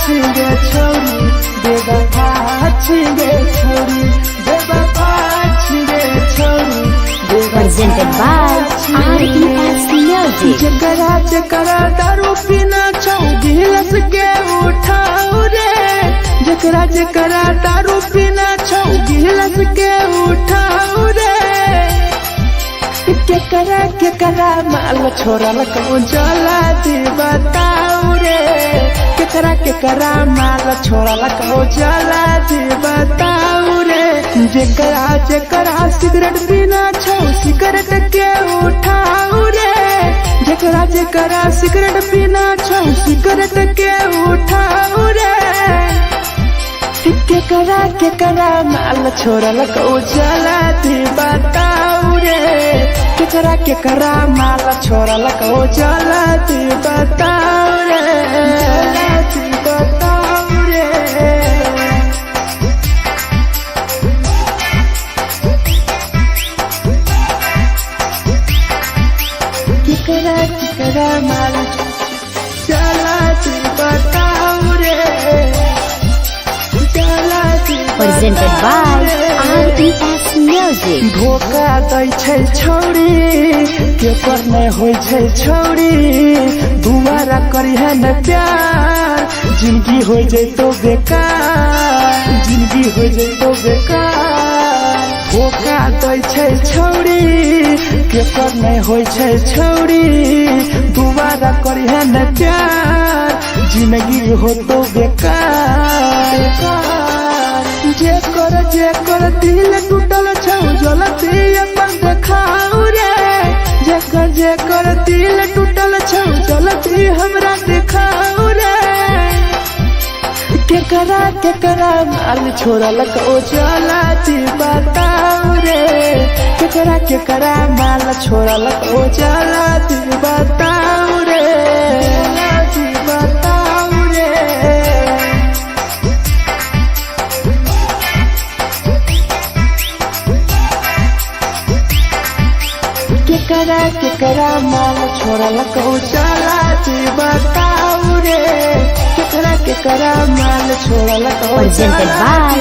छिगे छोरी बेवफा छिगे छोरी बेवफा छिगे छोरी presented by RES Music. जकरा जकरा दारू पीना छौ गिलास के उठाओ रे जकरा जकरा दारू पीना छौ गिलास के उठाओ रे केकरा माल छोड़ल को जला दी बताओ रे केकरा माल छोड़ल को जला दी बताओ रे जकरा जकरा सिगरेट पीना छौ सिगरेट के उठाओ रे जकरा जकरा सिगरेट पीना छौ सिगरेट के उठाओ रे केकरा माल छोड़ल को जला दी बताओ रे केकरा माल छोड़ल को जला दी बताओ रे जला दी बताओ रे केकरा माल जला दी बताओ रे Presented by RES Music. धोखा दै छै छौरी केकर नै होइ छै छौरी दुबारा करिहे न प्यार जिंदगी हो जैतो बेकार जिंदगी हो जैतो बेकार धोखा दै छै छौरी केकर नै होइ छै छौरी दुबारा करिहे न प्यार जिंदगी होतो बेकार जेकर दिल टूटल छौ जलती अपन देखाओ रे जेकर दिल टूटल छौ जलती हमरा देखाओ रे केकरा माल छोड़ल को जलती बताओ रे केकरा माल छोड़ल को जलती बताओ रे जलती बताओ रे केकरा माल छोड़ल को जला दी बताओ रे केकरा माल छोड़ल को Presented by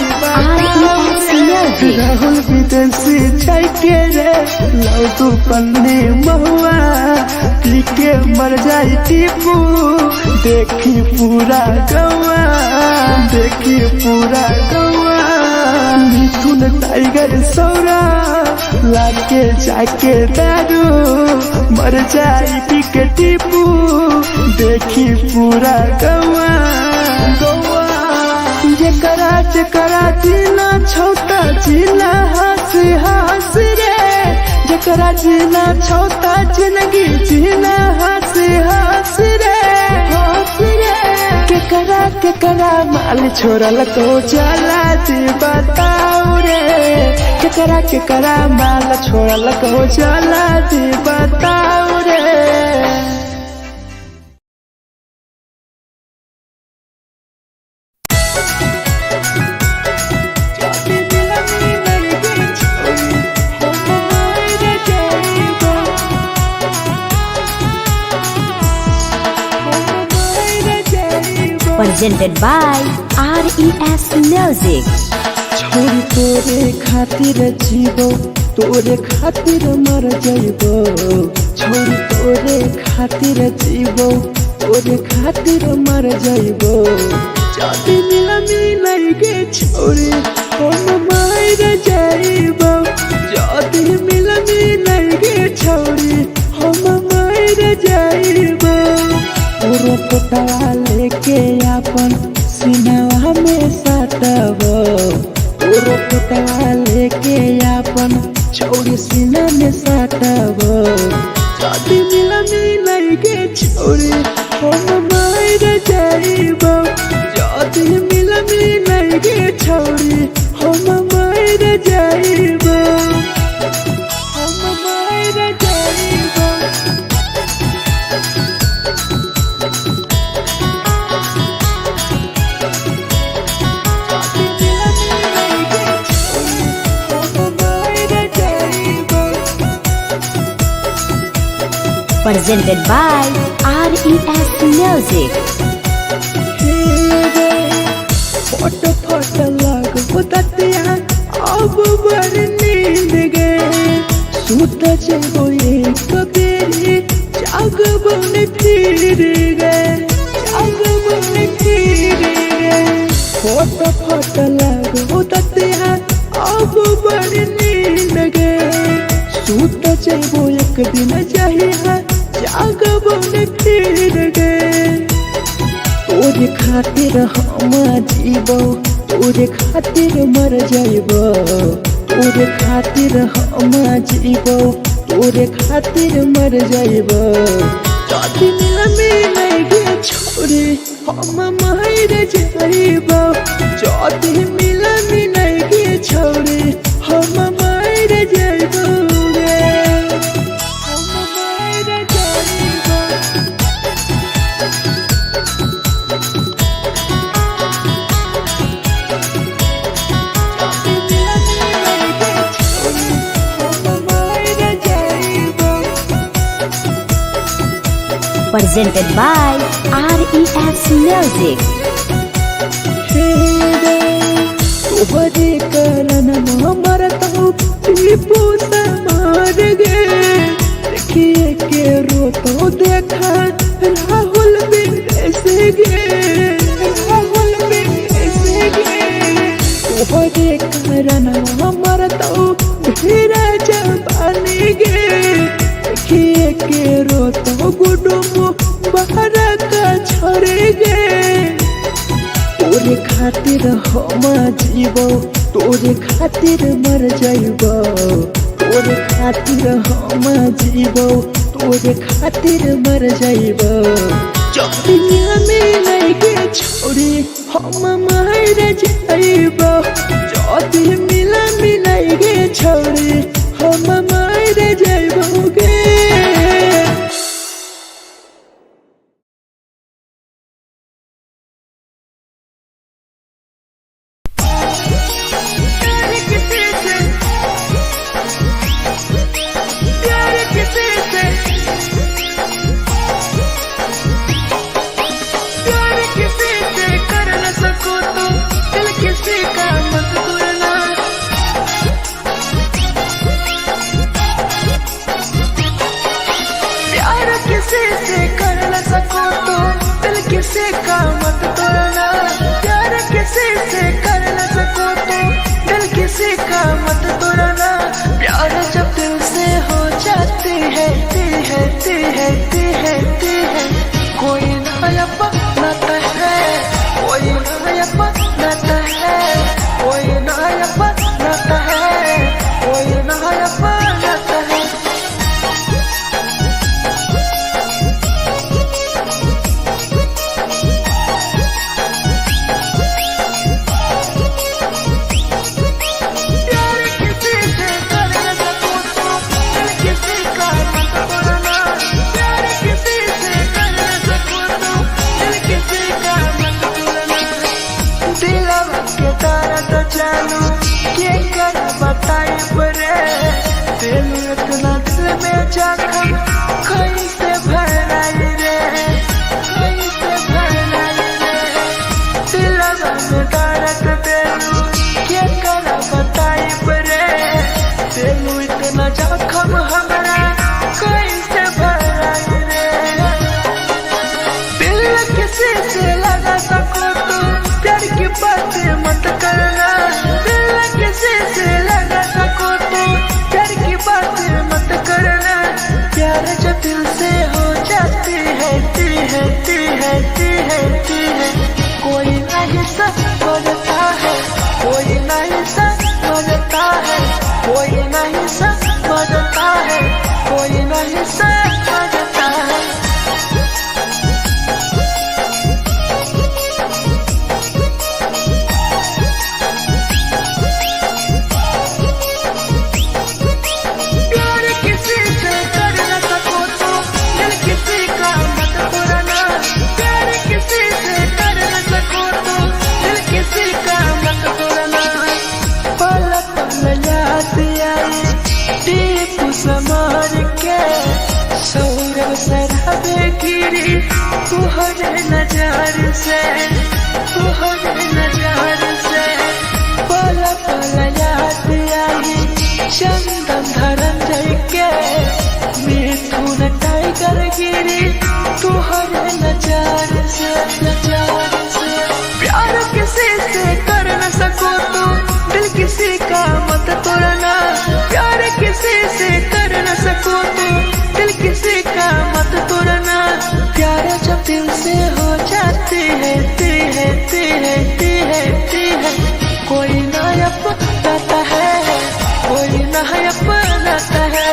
RES Music. Rahul विदेशी छै के रे लौ तू पन्नी महुआ पी के मर जाई टीपू देखी पूरा गौआ मिथुन टाइगर सौरा लाके जाके दारू मर जाई पी के टीपू देखी पूरा गौआ जकरा जीना छौता जीना हंस रे जकरा जीना छौता जिंदगी जीना हंस रे केकरा माल छोड़ल को जला दी बताओ रे केकरा माल छोड़ल को जला दी बताओ रे Presented by RES Music. छोरी तोरे खातिर जीवो तोरे खातिर मर जाइबो छोरी तोरे खातिर जीवो तोरे खातिर मर जाइबो जदी मिलन गे छोरी हम मर जाइबो जदी मिलन गे छोरी हम मर जाइबो पूरा पटवा लेके अपन सीनावा में साटबो पूरा पटवा लेके अपन छोरी सीना में साटबो जदी मिलन गे छोरी हम मर जाइबो जदी मिलन गे छोरी हम मर जाइबो हम मर जाइबो Presented by RES Music. फट लगो ततिया अब बड़ नींद गए सूत जेबो एक बेरी जागबो ने फिर गए फट लगो ततिया अब बड़ नींद गए सूत जेबो एक दिन चाहिए जागबो ने फिर गए तोरे खातिर हम जीबो तोरे खातिर मर जाइबो तोरे खातिर हम जीबो तोरे खातिर मर जाइबो जदी मिले गे छोरे हम मर जाइबो जदी मिले गे छोरे हम मर जाइबो Presented by RES Music. तोहरे कारण मरता हूँ टीपू मार गे देखिए के रोतो देखा राहुल बिंदेसे गे तोहरे कारण मरता हूँ धीरे जवानी गे देखिए के रोतो गुडुमो बाहर का छोड़े गे तोरे खातिर हम जीबो तोरे खातिर मर जाइबो तोरे खातिर हम जीबो तोरे खातिर मर जाइबो दुनिया में लगे छोड़ी हम मर जाइबो जदी मिला गे छोड़ी हम मर जाइबो गे किसी का मत तोड़ना प्यार किसी से कर न सको तो दिल किसी का मत तोड़ना प्यार जब दिल से हो जाती है कोई नया बनाता है कोई नया बनाता है कोई नया बनाता है कोई नया बनाता है बताई परे दिल इतना दिल में जाकर कैसे भराई रे कैसे भराई रे दिल में दर्द दिलू क्या करा बताई परे दिल इतना जख्म हमारा कैसे भराई रे दिल किसी से लगा सको तो प्यार की बातें मत करना किसी से लगा सको तो प्यार की बातें मत करना प्यार जब दिल से हो जाती है कोई नहीं समझता है कोई नहीं समझता है कोई नहीं समझता है कोई नहीं समझता है समार के सौरभ शराबे गिरी तुहरे नजर से मेरी तुहरे नजार से प्यार किसी से कर न सको तो दिल किसी का मत तोड़ना प्यार किसी से कर न सको तो दिल किसी का मत तोड़ना प्यार जब दिल से हो जाती है कोई ना अपनाता है कोई ना अपनाता है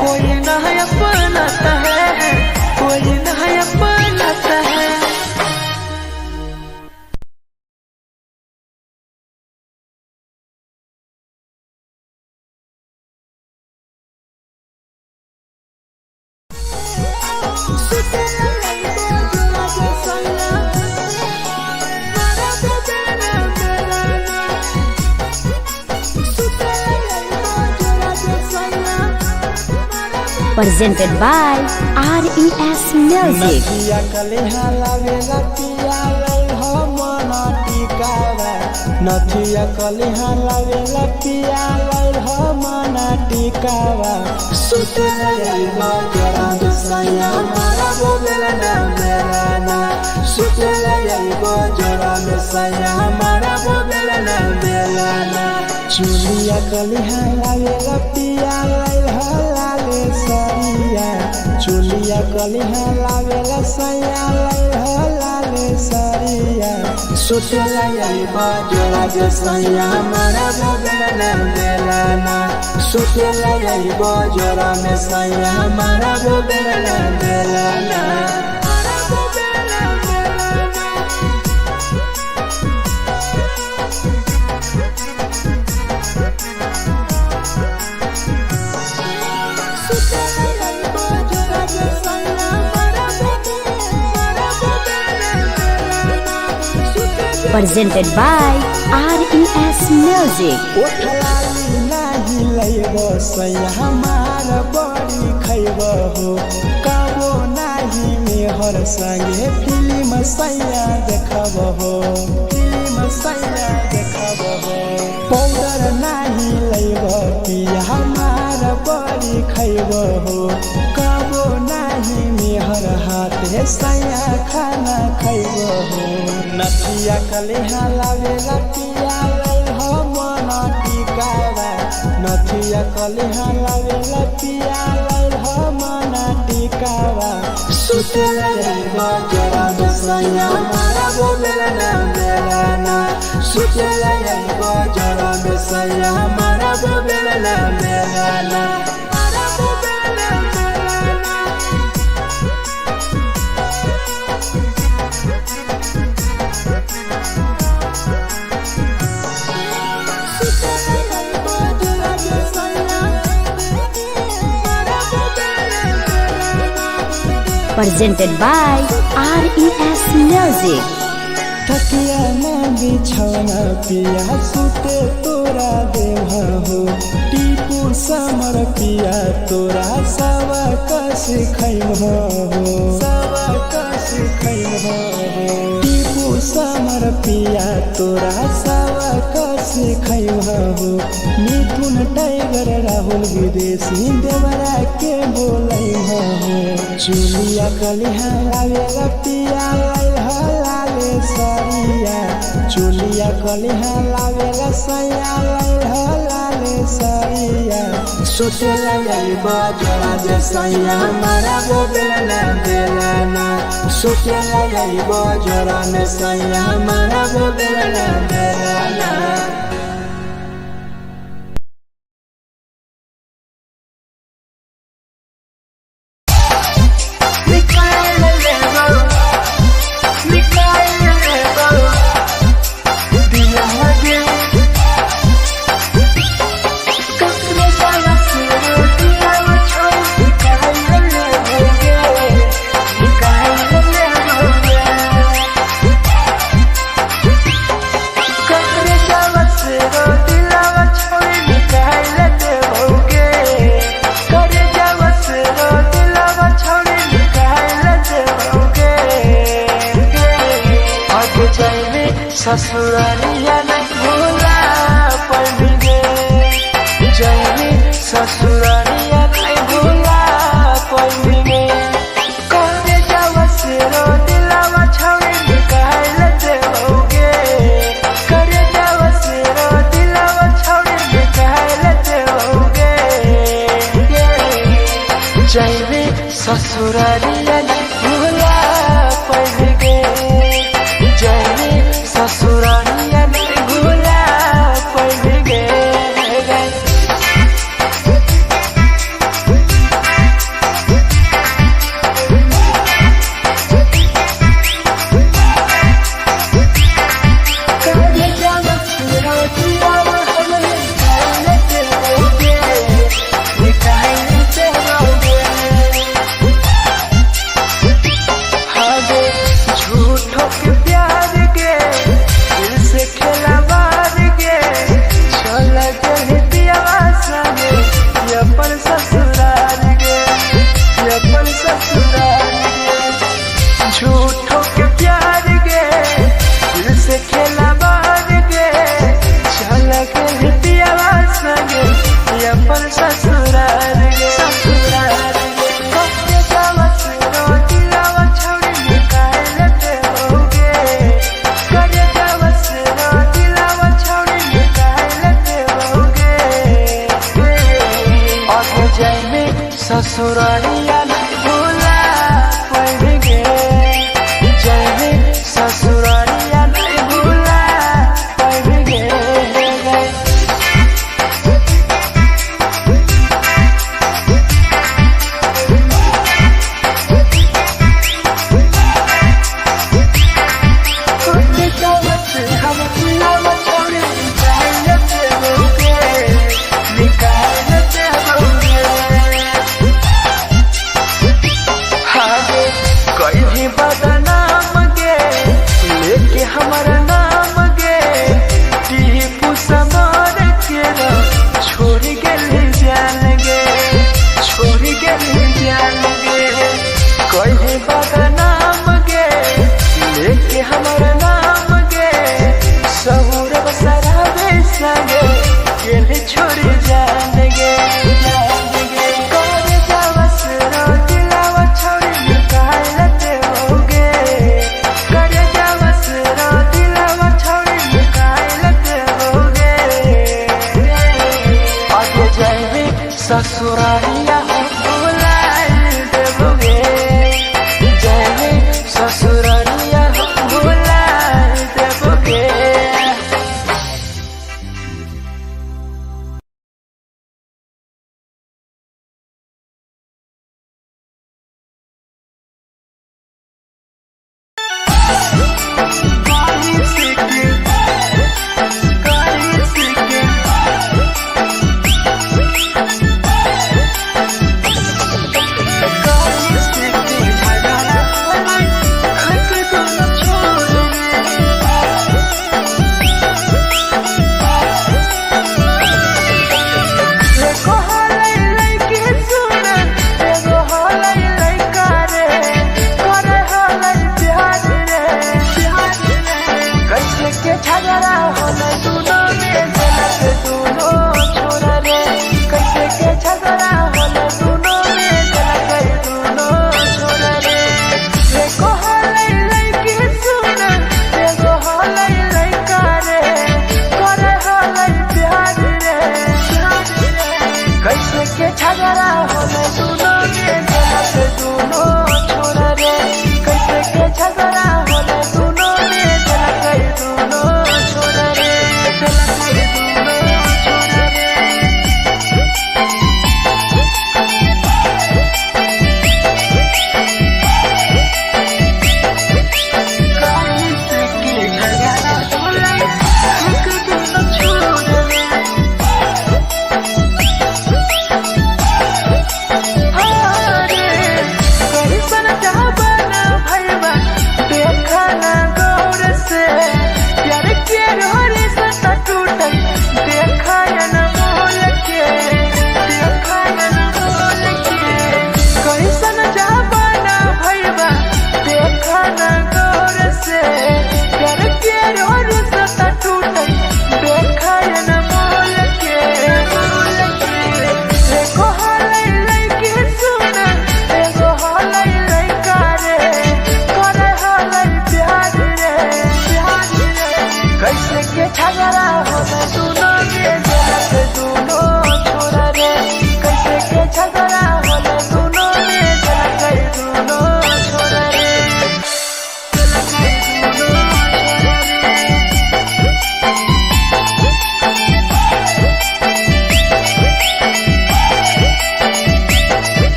कोई ना अपनाता है कोई ना अपनाता है। Presented by RES Music. नथिया कलिहा लावेला पिया लई हो मना टिकावा नथिया कलिहा लावेला पिया लई हो मना टिकावा सुतला जाइबो जरा सैया मारा बोलेला ना मेरा ना सुतला जाइबो जरा सैया मारा बोलेला ना मेरा ना चुलिया कलिहा लावेला पिया लई हो लाले सरिया चुलिया कलिहा लावेला सैया लई हो लाले सरिया सुतला जाइबो जरा सैया मारा बोलेला ना मेरा ना सुतला जाइबो जरा सैया मारा बोलेला ना मेरा ना Presented by RES Music. उठलाली नाही लइबो सैया हमार बड़ी खइबो हो कबो नाही मेहर संगे फिल्म सैया देखबो हो पाउडर नाही लइबो पिया हमार बड़ी खइबो हो कबो नाही मेहर हाथे सैया खाना खइबो हो नथिया कलिहा लावेला पिया लई हो मना टिकावा नथिया कलिहा लावेला पिया लई हो मना टिकावा सुतला जाइबो जरा सैया मारा बोलेला ना मेरा ना सुतला जाइबो जरा सैया मारा बोलेला ना मेरा ना Presented by RES Music. तकिया में बिछौना पिया सुते तोरा देवा हो टीपू समर पिया तोरा सवा कस खैबो टीपू समर पिया तोरा सवा कस खैबो मिथुन टाइगर राहुल विदेशी देवरा के बोलै हो चुलिया कलिहा लावेला पिया लई हो लाले सरिया चुलिया कलिहा लावेला सैया लई हो लाले सरिया सुतला जाइबो जरा सैया मारा बोलेला ना मेरा ना सुतला जाइबो जरा सैया मारा बोलेला ना मेरा ना ससुरालिया नहीं भूला पड़ेंगे जैनी ससुरालिया नहीं भूला पड़ेंगे ससुरारिया भूला पड़ गए जाने ससुरारिया भूला पड़ गए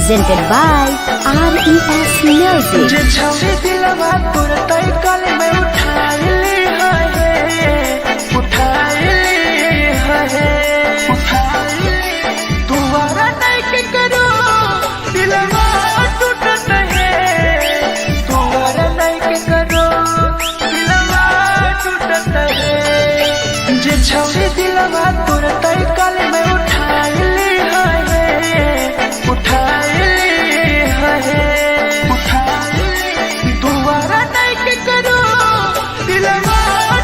presented by RES Music. जे छवि दिलवा तोर तय कल में उठाइली है दुबारा नहीं के करो दिलवा टूटत है दुबारा नहीं के करो दिलवा टूटत है जे छवि दिलवा तोर तय कल में उठाइली है दुबारा नहीं के करो दिलवा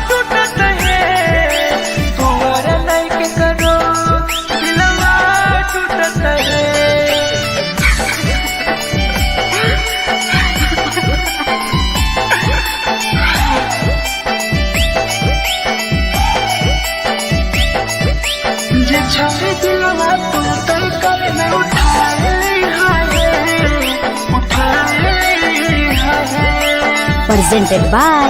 टूटत है दुबारा नहीं के करो दिलवा टूटत है जे छवि दिलवा तू तय कल में उठाइली Presented by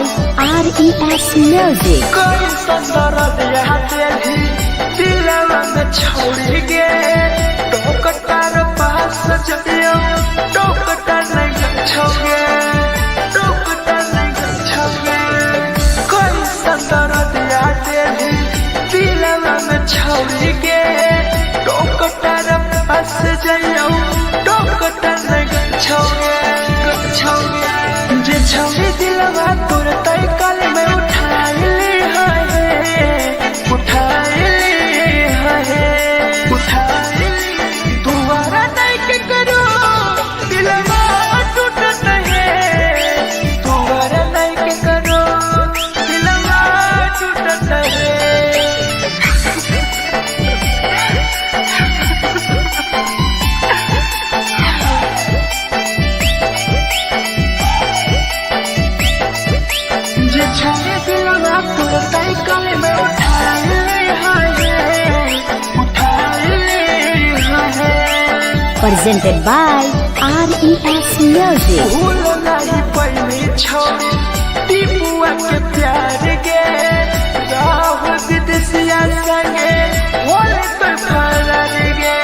RES Music. कोई संदर्भ यहाँ तेरी दिलवा में छोड़ गे टोकटार पास जइयो टोकटार नहीं छोगे टोकटार नहीं छोगे कोई संदर्भ यहाँ तेरी दिलवा में छोड़ गे टोकटार पास जइयो टोकटार नहीं छोगे जे छवि दिलवा तोर तय कल में उठाइली दुबारा नहीं के करो दिलवा टूटत है दुबारा नहीं के करो दिलवा टूटत है जे छवि दिलवा तोर तय कल में उठाइली Presented by RES Music. भूल नहीं पहली छोड़ी टीपुआ के प्यार गे राह विदेशिया संगे होले तो फरार गे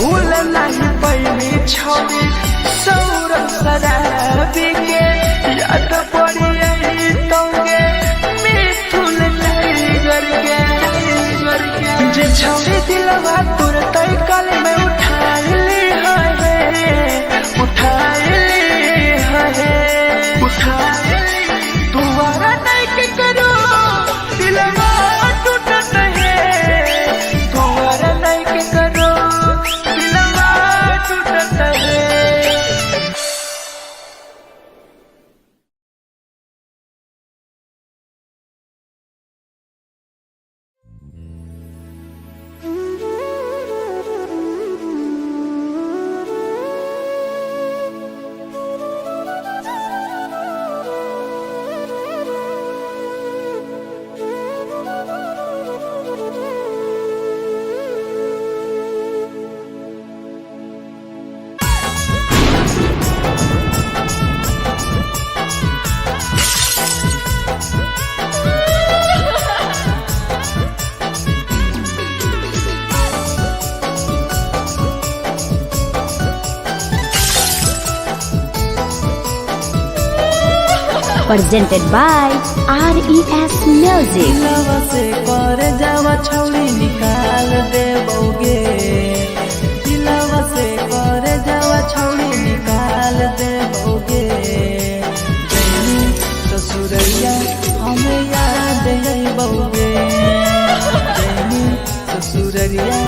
भूल नहीं पहली छोड़ी सौरभ शराबी के याद पड़ी यही तोगे मिथुन टाइगर के जे छवि दिलवा तोर तय कल में उठाइली दुबारा नहीं के करो दिलवा टूटत है दुबारा नहीं के करो दिलवा टूटत है Presented by RES Music. दिलवा से कर जावा छौड़ी निकाल देबोगे दिलवा से कर जावा छौड़ी निकाल देबोगे जैनी ससुरैया हमें याद अइबोगे जैनी ससुरैया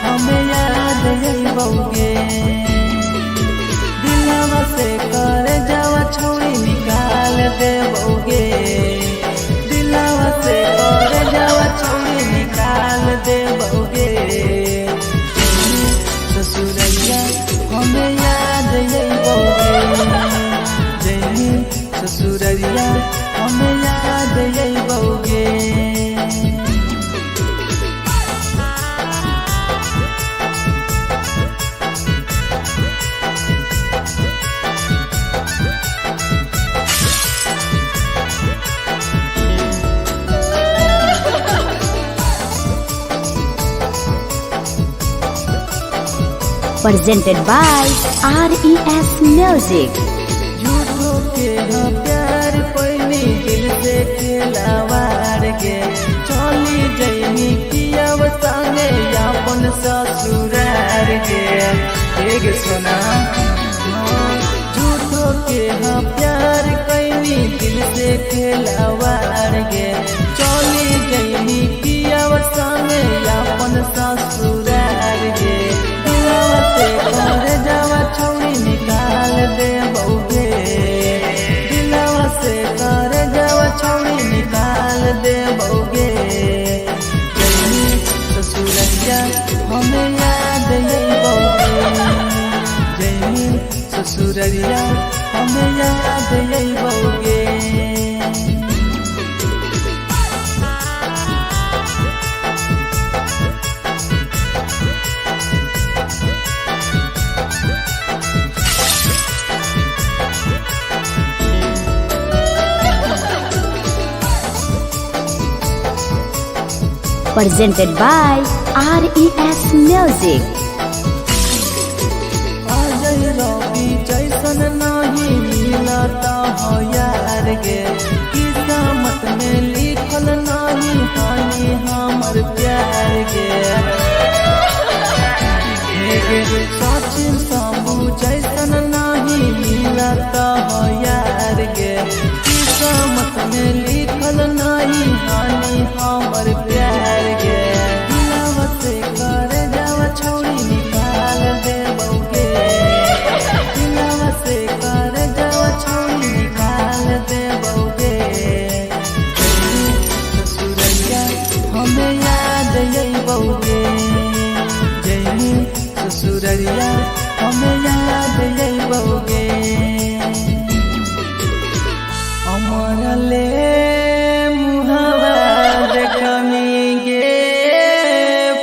हमें याद अइबोगे दिलवा से कर जावा छौड़ी निकाल देबोगे दिलवा से कर जावा छौड़ी निकाल देबोगे ससुरैया हमें याद अइबोगे जैनी ससुरैया हमें याद अइबोगे presented by RES Music. झूठो के हाँ प्यार पैनी दिल से खिलावार के चली जैनी किया संगे अपन ससुरार के एक सुना झूठो के हाँ प्यार कैनी दिल से खिलावार के चली जैनी किया संगे अपन ससुरार के दिलवा से कर जावा छौड़ी निकाल दे बउगे दिलवा से कर जावा छौड़ी निकाल दे बउगे जैनी ससुरैया हमें याद यही बउगे जैनी ससुरैया हमें याद यही बउगे Presented by RES Music. Ajay रवि जैसन नहीं मिलता हो यार गे किस्मत में लिखल नहीं हानि हमर प्यार गे